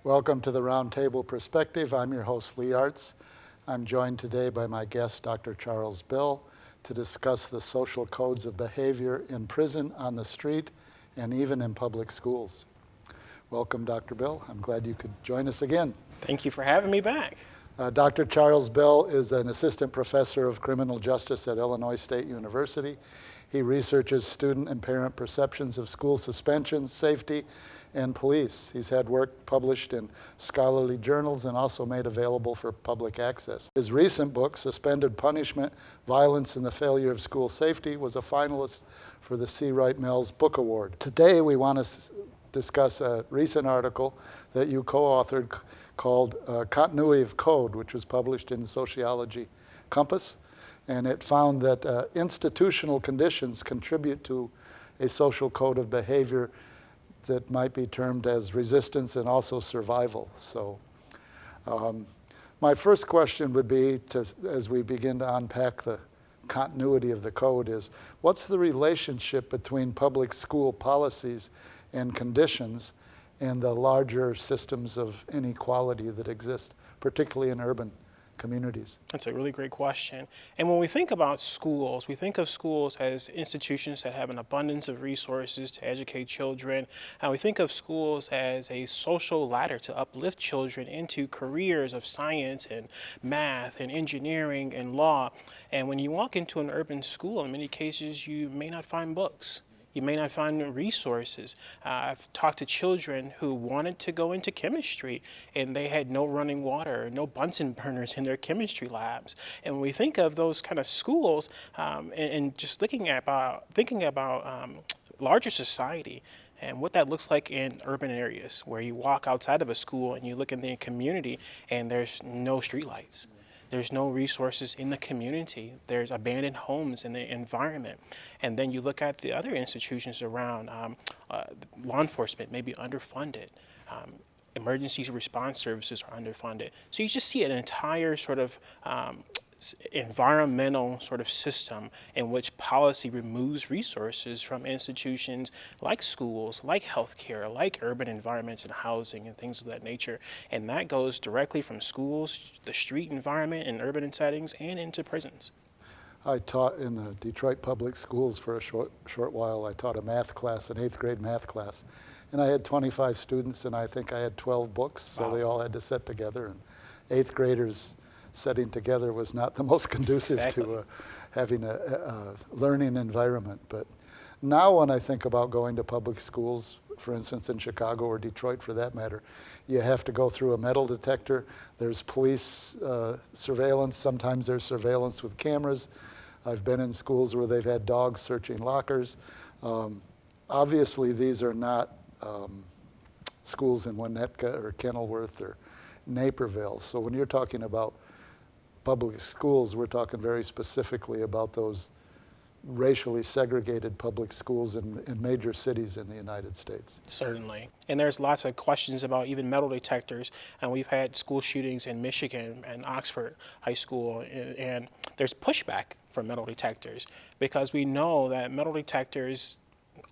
Welcome to the Roundtable Perspective. I'm your host, Lee Artz. I'm joined today by my guest, Dr. Charles Bill, to discuss the social codes of behavior in prison, on the street, and even in public schools. Welcome, Dr. Bill. I'm glad you could join us again. Thank you for having me back. Dr. Charles Bill is an assistant professor of criminal justice at Illinois State University. He researches student and parent perceptions of school suspensions, safety, and police. He's had work published in scholarly journals and also made available for public access. His recent book, Suspended Punishment, Violence and the Failure of School Safety, was a finalist for the C. Wright Mills Book Award. Today we want to discuss a recent article that you co-authored called Continuity of Code, which was published in Sociology Compass. And it found that institutional conditions contribute to a social code of behavior that might be termed as resistance and also survival. So my first question would be, as we begin to unpack the continuity of the code, is what's the relationship between public school policies and conditions and the larger systems of inequality that exist, particularly in urban communities? That's a really great question. And when we think about schools, we think of schools as institutions that have an abundance of resources to educate children. And we think of schools as a social ladder to uplift children into careers of science and math and engineering and law. And when you walk into an urban school, in many cases, you may not find books. You may not find resources. I've talked to children who wanted to go into chemistry and they had no running water, no Bunsen burners in their chemistry labs. And when we think of those kind of schools and just thinking about larger society and what that looks like in urban areas where you walk outside of a school and you look in the community and there's no streetlights. There's no resources in the community. There's abandoned homes in the environment. And then you look at the other institutions around, law enforcement may be underfunded. Emergency response services are underfunded. So you just see an entire sort of environmental sort of system in which policy removes resources from institutions like schools, like healthcare, like urban environments and housing and things of that nature. And that goes directly from schools, the street environment and urban settings, and into prisons. I taught in the Detroit public schools for a short while. I taught a math class, an 8th grade math class. And I had 25 students and I think I had 12 books, so They all had to sit together. And 8th graders setting together was not the most conducive to having a learning environment. But now when I think about going to public schools, for instance in Chicago or Detroit for that matter, you have to go through a metal detector. There's police surveillance. Sometimes there's surveillance with cameras. I've been in schools where they've had dogs searching lockers. Obviously these are not schools in Winnetka or Kenilworth or Naperville. So when you're talking about public schools, we're talking very specifically about those racially segregated public schools in major cities in the United States. Certainly. And there's lots of questions about even metal detectors. And we've had school shootings in Michigan and Oxford High School. And there's pushback for metal detectors because we know that metal detectors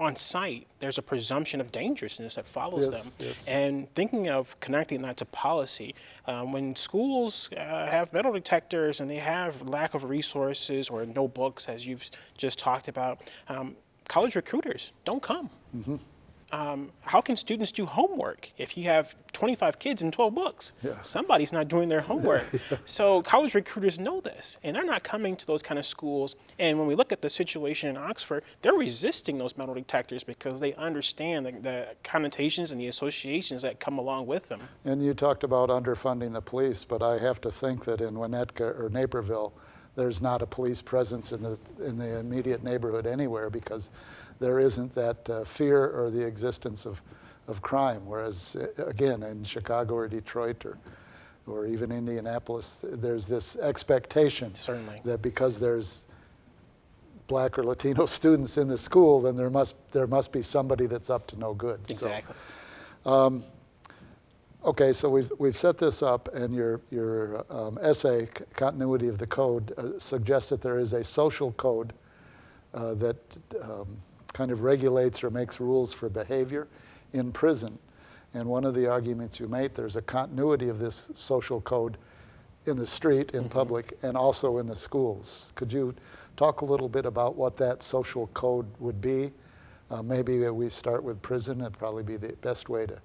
on site, there's a presumption of dangerousness that follows them. Yes. And thinking of connecting that to policy, when schools have metal detectors and they have lack of resources or no books, as you've just talked about, college recruiters don't come. Mm-hmm. How can students do homework if you have 25 kids and 12 books? Yeah. Somebody's not doing their homework. So college recruiters know this, and they're not coming to those kind of schools. And when we look at the situation in Oxford, they're resisting those metal detectors because they understand the connotations and the associations that come along with them. And you talked about underfunding the police, but I have to think that in Winnetka or Naperville, there's not a police presence in the immediate neighborhood anywhere because there isn't that fear or the existence of crime. Whereas, again, in Chicago or Detroit or even Indianapolis, there's this expectation Certainly. that because there's Black or Latino students in the school, then there must be somebody that's up to no good. Exactly. So, okay, so we've set this up, and your essay, Continuity of the Code, suggests that there is a social code that kind of regulates or makes rules for behavior in prison. And one of the arguments you made, there's a continuity of this social code in the street, in public, and also in the schools. Could you talk a little bit about what that social code would be? Maybe we start with prison. It'd probably be the best way to.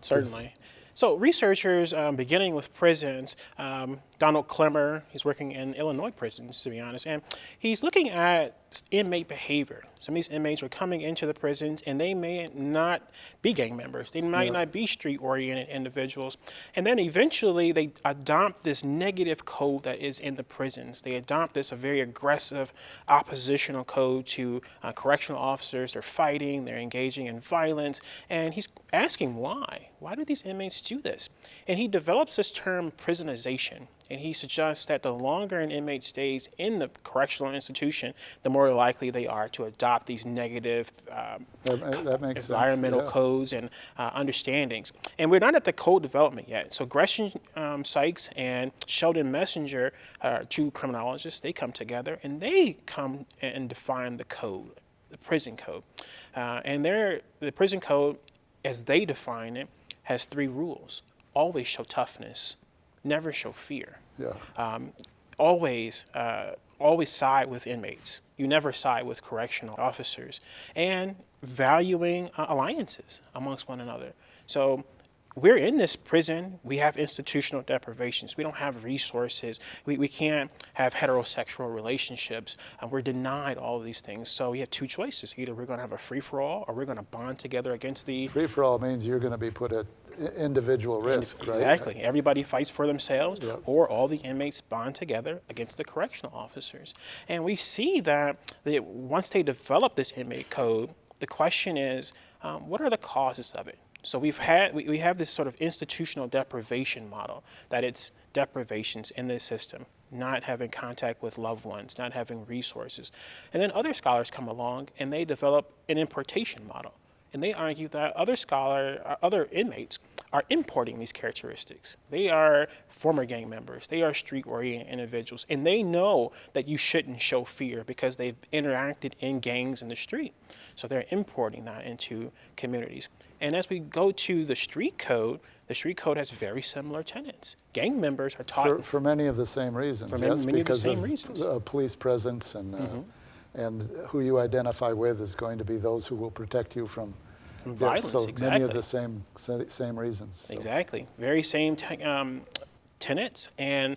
Certainly. So researchers, beginning with prisons, Donald Clemmer, he's working in Illinois prisons, to be honest, and he's looking at inmate behavior. Some of these inmates are coming into the prisons and they may not be gang members. They might not be street-oriented individuals. And then eventually they adopt this negative code that is in the prisons. They adopt this, a very aggressive oppositional code to correctional officers. They're fighting, they're engaging in violence, and he's asking why. Why do these inmates do this? And he develops this term prisonization. And he suggests that the longer an inmate stays in the correctional institution, the more likely they are to adopt these negative that makes environmental sense. codes and understandings. And we're not at the code development yet. So Gresham Sykes and Sheldon Messenger, two criminologists, they come together and they come and define the code, the prison code. And the prison code, as they define it, has 3 rules. Always show toughness. Never show fear. Always side with inmates. You never side with correctional officers. And valuing alliances amongst one another. So we're in this prison. We have institutional deprivations. We don't have resources. We can't have heterosexual relationships. We're denied all of these things. So we have 2 choices. Either we're going to have a free-for-all or we're going to bond together against the... Free-for-all means you're going to be put at individual risk, right? Exactly. Everybody fights for themselves, or all the inmates bond together against the correctional officers. And we see that once they develop this inmate code, the question is, what are the causes of it? So we have this sort of institutional deprivation model, that it's deprivations in the system, not having contact with loved ones, not having resources. And then other scholars come along and they develop an importation model. And they argue that other inmates are importing these characteristics. They are former gang members. They are street-oriented individuals. And they know that you shouldn't show fear because they've interacted in gangs in the street. So they're importing that into communities. And as we go to the street code has very similar tenets. Gang members are taught... For many of the same reasons, many of the because same of reasons. Police presence and who you identify with is going to be those who will protect you from violence. So Exactly. many of the same reasons. So. Exactly. Very same tenets, and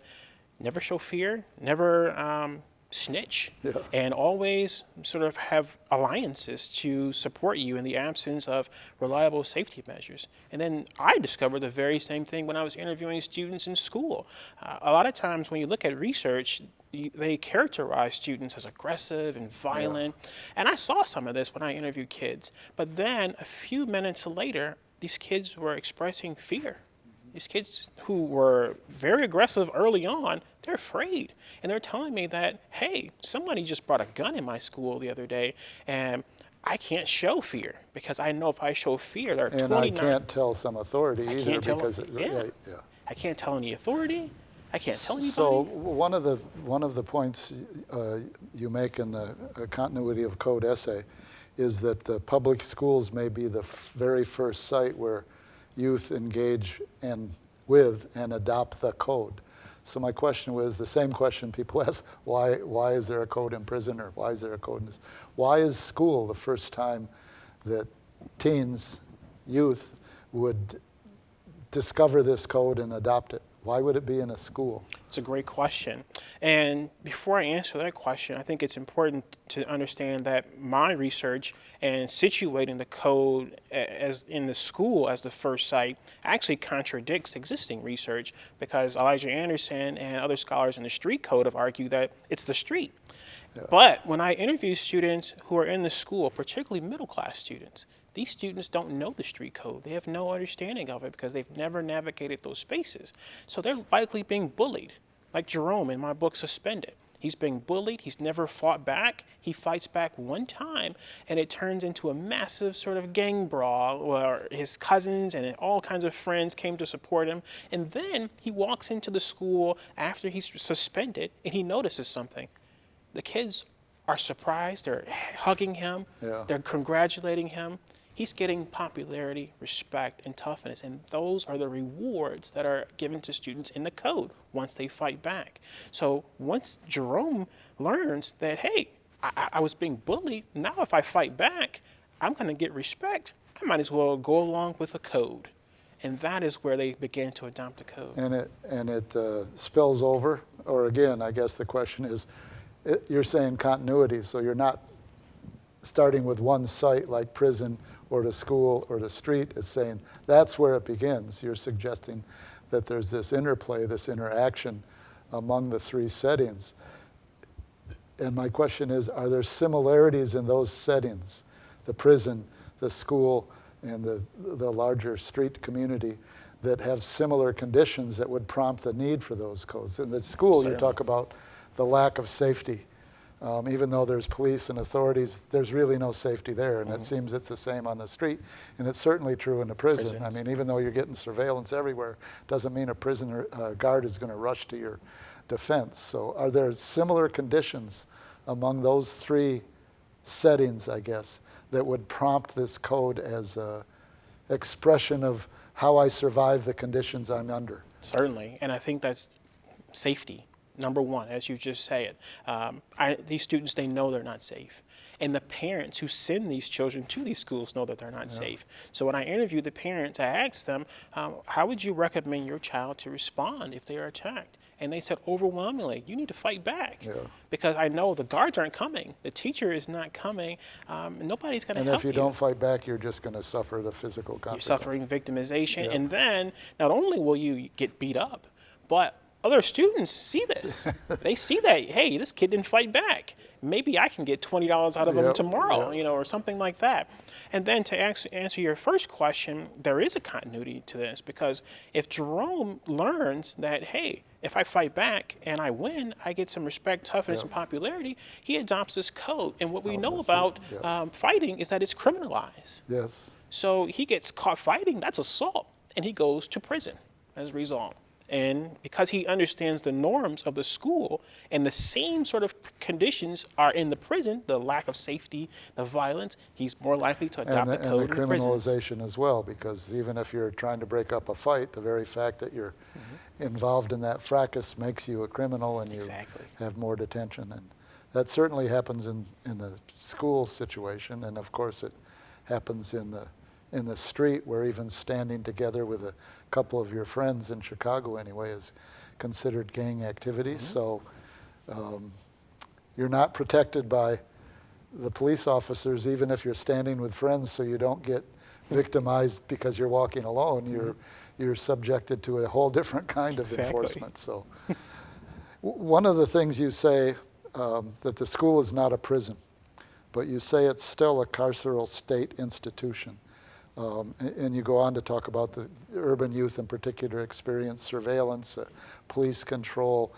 never show fear, never snitch, and always sort of have alliances to support you in the absence of reliable safety measures. And then I discovered the very same thing when I was interviewing students in school. A lot of times when you look at research, they characterize students as aggressive and violent. And I saw some of this when I interviewed kids. But then a few minutes later, these kids were expressing fear. These kids who were very aggressive early on, they're afraid. And they're telling me that, hey, somebody just brought a gun in my school the other day, and I can't show fear because I know if I show fear, there are 29... And I can't tell some authority either because... I can't tell any authority. I can't tell anybody. So one of the points you make in the continuity of code essay is that the public schools may be the very first site where youth engage with and adopt the code. So my question was the same question people ask: why is there a code in prison, or why is there a code in this? Why is school the first time that teens, youth, would discover this code and adopt it? Why would it be in a school? It's a great question. And before I answer that question, I think it's important to understand that my research and situating the code as in the school as the first site actually contradicts existing research, because Elijah Anderson and other scholars in the street code have argued that it's the street. But when I interview students who are in the school, particularly middle-class students, these students don't know the street code. They have no understanding of it because they've never navigated those spaces. So they're likely being bullied. Like Jerome in my book, Suspended. He's being bullied. He's never fought back. He fights back one time, and it turns into a massive sort of gang brawl where his cousins and all kinds of friends came to support him. And then he walks into the school after he's suspended, and he notices something. The kids are surprised. They're hugging him. They're congratulating him. he's getting popularity, respect, and toughness. And those are the rewards that are given to students in the code once they fight back. So once Jerome learns that, hey, I was being bullied, now if I fight back, I'm going to get respect. I might as well go along with a code. And that is where they began to adopt the code. And it spills over, or again, I guess the question is, you're saying continuity, so you're not starting with one site like prison or the school or the street. It's saying that's where it begins. You're suggesting that there's this interplay, this interaction among the three settings. And my question is, are there similarities in those settings, the prison, the school, and the larger street community, that have similar conditions that would prompt the need for those codes? In the school, Certainly. you talk about the lack of safety. Even though there's police and authorities, there's really no safety there. And it seems it's the same on the street. And it's certainly true in the prison. Prisons. I mean, even though you're getting surveillance everywhere, doesn't mean a prisoner guard is going to rush to your defense. So are there similar conditions among those three settings, I guess, that would prompt this code as an expression of how I survive the conditions I'm under? Certainly, and I think that's safety, number one, as you just say it. These students, they know they're not safe. And the parents who send these children to these schools know that they're not safe. So when I interviewed the parents, I asked them, how would you recommend your child to respond if they are attacked? And they said overwhelmingly, you need to fight back. Because I know the guards aren't coming, the teacher is not coming, nobody's going to help you. And if you don't fight back, you're just going to suffer the physical consequences. You're suffering victimization, and then not only will you get beat up, but other students see this. They see that, hey, this kid didn't fight back. Maybe I can get $20 out of him tomorrow, or something like that. And then to answer your first question, there is a continuity to this, because if Jerome learns that, hey, if I fight back and I win, I get some respect, toughness, and popularity, he adopts this code. And what we know about fighting is that it's criminalized. Yes. So he gets caught fighting, that's assault, and he goes to prison as a result. And because he understands the norms of the school and the same sort of conditions are in the prison, the lack of safety, the violence, he's more likely to adopt the code and the in the prisons. criminalization as well, because even if you're trying to break up a fight, the very fact that you're involved in that fracas makes you a criminal, and you have more detention. And that certainly happens in the school situation, and of course it happens in the street, where even standing together with a couple of your friends in Chicago anyway is considered gang activity. So you're not protected by the police officers, even if you're standing with friends, so you don't get victimized because you're walking alone. You're subjected to a whole different kind of enforcement. So one of the things you say, that the school is not a prison, but you say it's still a carceral state institution. And you go on to talk about the urban youth in particular experience surveillance, police control.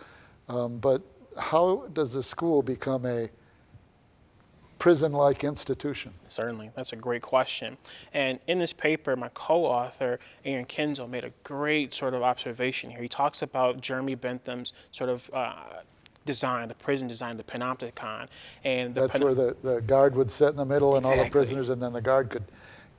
But how does the school become a prison-like institution? Certainly, that's a great question. And in this paper, my co-author, Aaron Kinzel, made a great sort of observation here. He talks about Jeremy Bentham's sort of design, the prison design, the panopticon. And that's where the guard would sit in the middle and all the prisoners, and then the guard could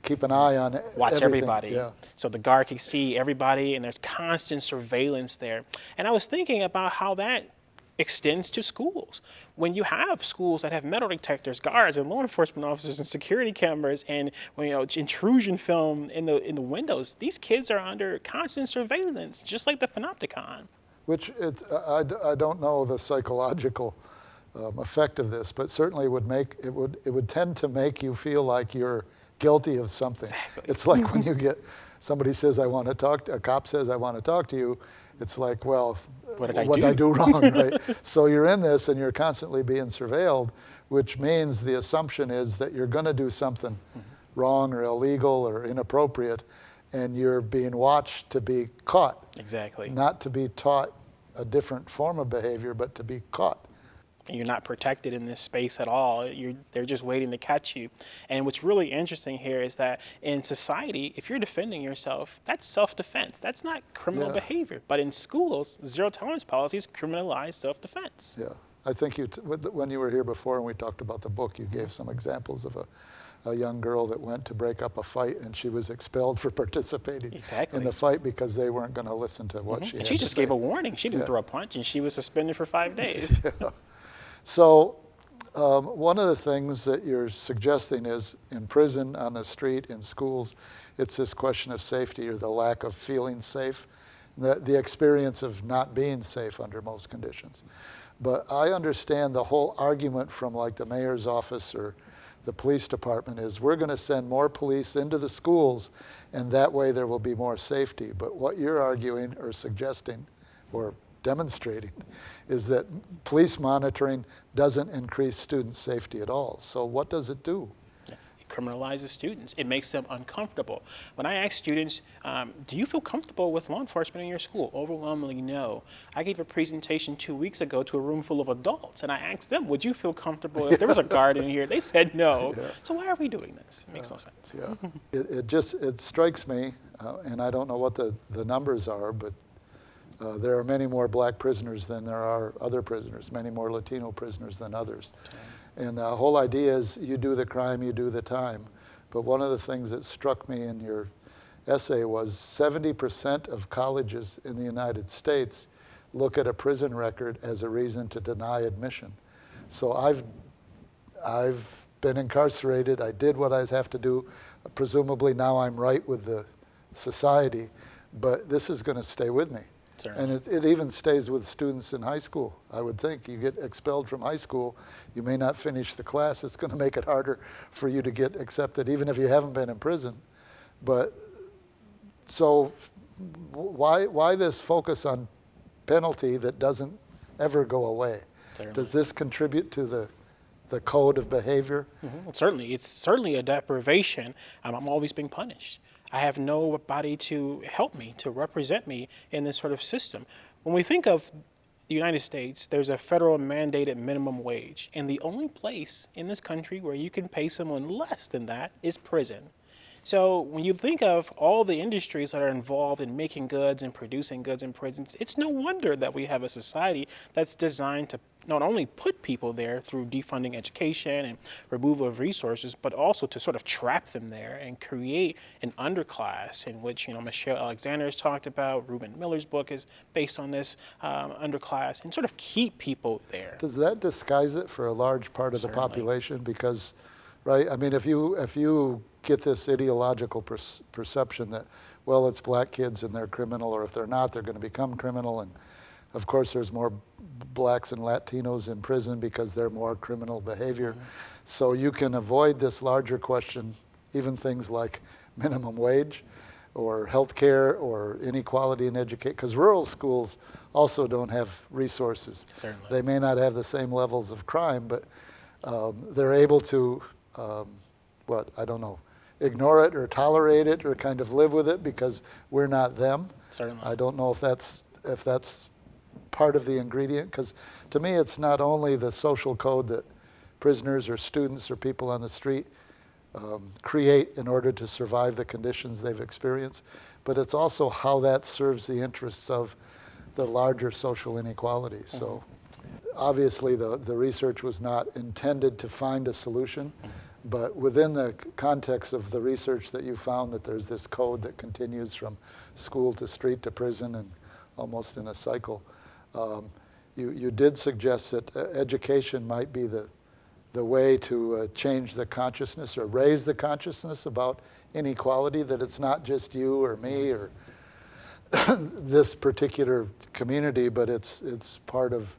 keep an eye on watch everybody. Yeah. So the guard can see everybody, and there's constant surveillance there. And I was thinking about how that extends to schools. When you have schools that have metal detectors, guards, and law enforcement officers, and security cameras, and intrusion film in the windows, these kids are under constant surveillance, just like the panopticon. Which I don't know the psychological effect of this, but certainly it would tend to make you feel like you're guilty of something. Exactly. It's like when you get somebody says, a cop says, I want to talk to you. It's like, well, what did I do wrong, right? So you're in this and you're constantly being surveilled, which means the assumption is that you're going to do something wrong or illegal or inappropriate, and you're being watched to be caught. Exactly. Not to be taught a different form of behavior, but to be caught. And you're not protected in this space at all. They're just waiting to catch you. And what's really interesting here is that in society, if you're defending yourself, that's self-defense. That's not criminal behavior. But in schools, zero tolerance policies criminalize self-defense. Yeah, I think when you were here before and we talked about the book, you gave some examples of a young girl that went to break up a fight and she was expelled for participating in the fight because they weren't going to listen to what she had to say. And she just gave a warning. She didn't throw a punch, and she was suspended for 5 days. Yeah. So one of the things that you're suggesting is in prison, on the street, in schools, it's this question of safety or the lack of feeling safe, the experience of not being safe under most conditions. But I understand the whole argument from like the mayor's office or the police department is we're going to send more police into the schools and that way there will be more safety. But what you're arguing or suggesting or demonstrating is that police monitoring doesn't increase student safety at all. So what does it do? It criminalizes students. It makes them uncomfortable. When I ask students, do you feel comfortable with law enforcement in your school? Overwhelmingly no. I gave a presentation 2 weeks ago to a room full of adults, and I asked them, would you feel comfortable if there was a guard in here? They said no. Yeah. So why are we doing this? It makes no sense. Yeah. It strikes me, and I don't know what the numbers are, but there are many more black prisoners than there are other prisoners, many more Latino prisoners than others. And the whole idea is you do the crime, you do the time. But one of the things that struck me in your essay was 70% of colleges in the United States look at a prison record as a reason to deny admission. So I've been incarcerated, I did what I have to do, presumably now I'm right with the society, but this is going to stay with me. And it even stays with students in high school, I would think. You get expelled from high school, you may not finish the class. It's going to make it harder for you to get accepted, even if you haven't been in prison. But so why this focus on penalty that doesn't ever go away? Certainly. Does this contribute to the code of behavior? Mm-hmm. Certainly. It's certainly a deprivation. I'm always being punished. I have nobody to help me, to represent me in this sort of system. When we think of the United States, there's a federal mandated minimum wage. And the only place in this country where you can pay someone less than that is prison. So when you think of all the industries that are involved in making goods and producing goods in prisons, it's no wonder that we have a society that's designed to not only put people there through defunding education and removal of resources, but also to sort of trap them there and create an underclass in which, Michelle Alexander has talked about. Reuben Miller's book is based on this underclass, and sort of keep people there. Does that disguise it for a large part of the population? Because, right, I mean, if you get this ideological perception that, well, it's black kids and they're criminal, or if they're not, they're going to become criminal, and of course there's more blacks and Latinos in prison because they're more criminal behavior. Mm-hmm. So you can avoid this larger question, even things like minimum wage or health care or inequality in education, because rural schools also don't have resources. Certainly. They may not have the same levels of crime, but they're able to, ignore it or tolerate it or kind of live with it because we're not them. Certainly. I don't know if that's part of the ingredient, because to me it's not only the social code that prisoners or students or people on the street create in order to survive the conditions they've experienced, but it's also how that serves the interests of the larger social inequality. Mm-hmm. So obviously the research was not intended to find a solution, but within the context of the research that you found that there's this code that continues from school to street to prison and almost in a cycle, you did suggest that education might be the way to change the consciousness or raise the consciousness about inequality, that it's not just you or me or this particular community, but it's part of,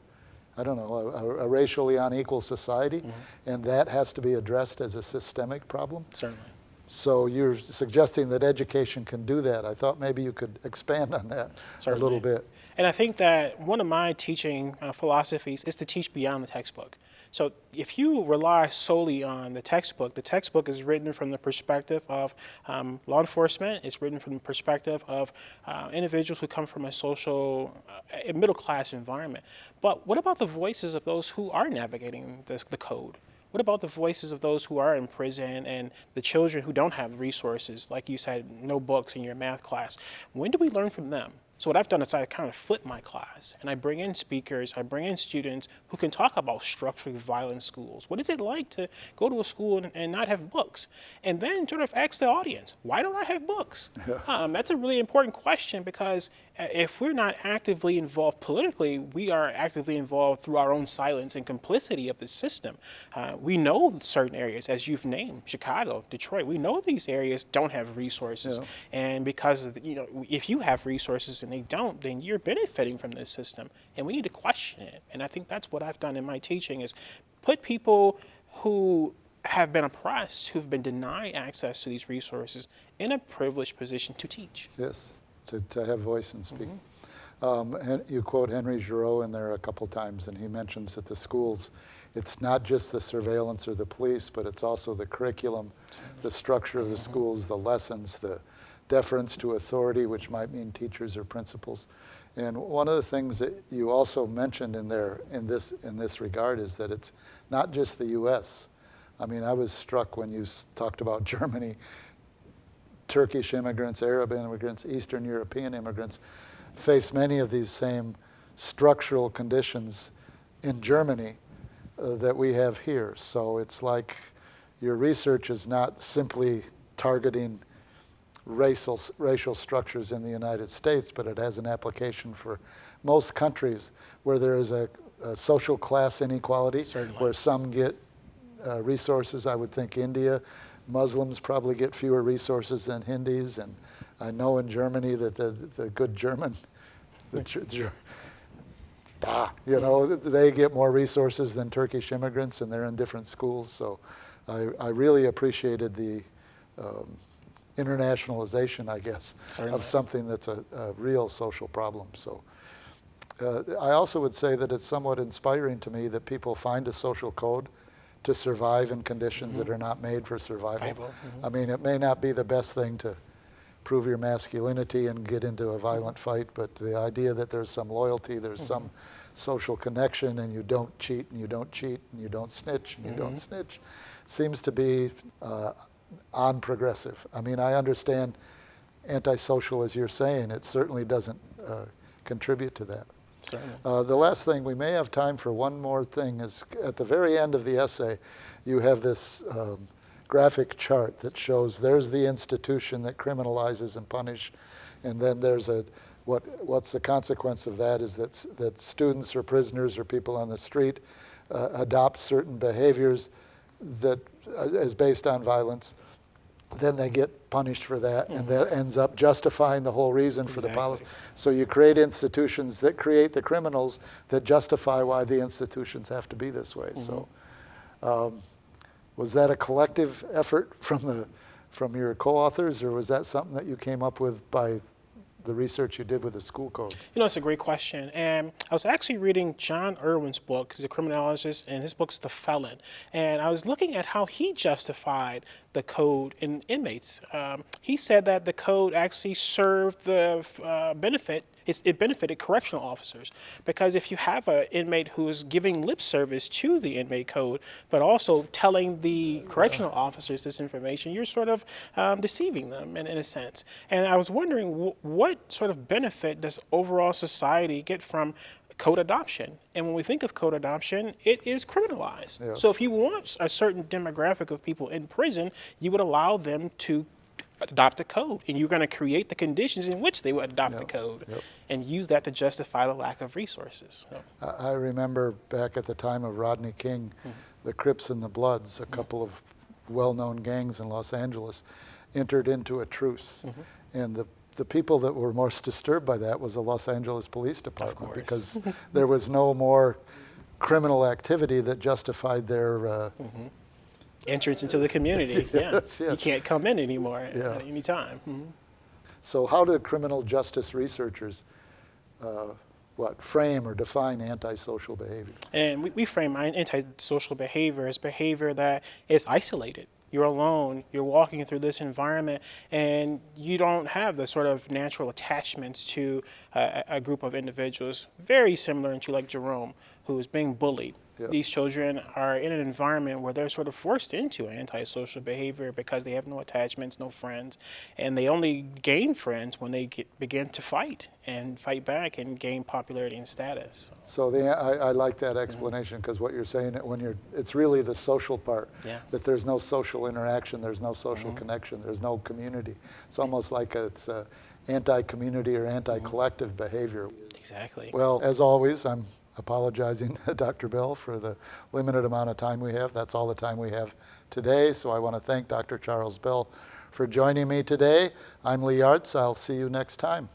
I don't know, a racially unequal society, mm-hmm. and that has to be addressed as a systemic problem. Certainly. So you're suggesting that education can do that. I thought maybe you could expand on that a little bit. And I think that one of my teaching philosophies is to teach beyond the textbook. So if you rely solely on the textbook is written from the perspective of law enforcement. It's written from the perspective of individuals who come from a social, middle-class environment. But what about the voices of those who are navigating the code? What about the voices of those who are in prison and the children who don't have resources? Like you said, no books in your math class. When do we learn from them? So what I've done is I kind of flip my class, and I bring in speakers, I bring in students who can talk about structurally violent schools. What is it like to go to a school and not have books? And then sort of ask the audience, why don't I have books? That's a really important question, because if we're not actively involved politically, we are actively involved through our own silence and complicity of the system. We know certain areas, as you've named, Chicago, Detroit, we know these areas don't have resources. And because, if you have resources and they don't, then you're benefiting from this system. And we need to question it. And I think that's what I've done in my teaching, is put people who have been oppressed, who've been denied access to these resources, in a privileged position to teach. Yes, to have voice and speak. You quote Henry Giroux in there a couple times, and he mentions that the schools, it's not just the surveillance or the police, but it's also the curriculum, the structure of the schools, the lessons, the deference to authority, which might mean teachers or principals. And one of the things that you also mentioned in there in this regard is that it's not just the U.S. I mean, I was struck when you talked about Germany. Turkish immigrants, Arab immigrants, Eastern European immigrants face many of these same structural conditions in Germany that we have here. So it's like your research is not simply targeting racial structures in the United States, but it has an application for most countries where there is a social class inequality, where some get resources. I would think India, Muslims probably get fewer resources than Hindus, and I know in Germany that the good German, they get more resources than Turkish immigrants, and they're in different schools. So I really appreciated the internationalization, I guess, of something that's a real social problem. So I also would say that it's somewhat inspiring to me that people find a social code to survive in conditions that are not made for survival. I mean, it may not be the best thing to prove your masculinity and get into a violent fight, but the idea that there's some loyalty, there's some social connection, and you don't cheat, and you don't cheat, and you don't snitch, and you don't snitch, seems to be on-progressive. I mean, I understand antisocial, as you're saying, it certainly doesn't contribute to that. The last thing, we may have time for one more thing, is at the very end of the essay, you have this graphic chart that shows there's the institution that criminalizes and punishes, and then there's what's the consequence of that is that students or prisoners or people on the street adopt certain behaviors that is based on violence. Then they get punished for that, and that ends up justifying the whole reason for the policy. So you create institutions that create the criminals that justify why the institutions have to be this way. So was that a collective effort from your co-authors, or was that something that you came up with by the research you did with the school codes? It's a great question. And I was actually reading John Irwin's book, he's a criminologist, and his book's The Felon. And I was looking at how he justified the code in inmates. He said that the code actually served the benefit. It benefited correctional officers, because if you have an inmate who is giving lip service to the inmate code, but also telling the correctional officers this information, you're sort of deceiving them in a sense. And I was wondering, what sort of benefit does overall society get from code adoption? And when we think of code adoption, it is criminalized. So if you want a certain demographic of people in prison, you would allow them to adopt a code, and you're going to create the conditions in which they would adopt the code and use that to justify the lack of resources. I remember back at the time of Rodney King, the Crips and the Bloods, a couple of well-known gangs in Los Angeles, entered into a truce. And the people that were most disturbed by that was the Los Angeles Police Department, because there was no more criminal activity that justified their entrance into the community. Yes. You can't come in anymore at any time. So how do criminal justice researchers frame or define antisocial behavior? And we frame antisocial behavior as behavior that is isolated. You're alone, you're walking through this environment, and you don't have the sort of natural attachments to a group of individuals, very similar to like Jerome, who is being bullied Yeah. These children are in an environment where they're sort of forced into antisocial behavior because they have no attachments, no friends, and they only gain friends when they begin to fight back and gain popularity and status. So I like that explanation, because what you're saying, it's really the social part, Yeah. that there's no social interaction, there's no social connection, there's no community. It's almost like it's anti-community or anti-collective behavior. Exactly. Well, as always, I'm apologizing to Dr. Bell for the limited amount of time we have. That's all the time we have today. So I want to thank Dr. Charles Bell for joining me today. I'm Lee Artz. I'll see you next time.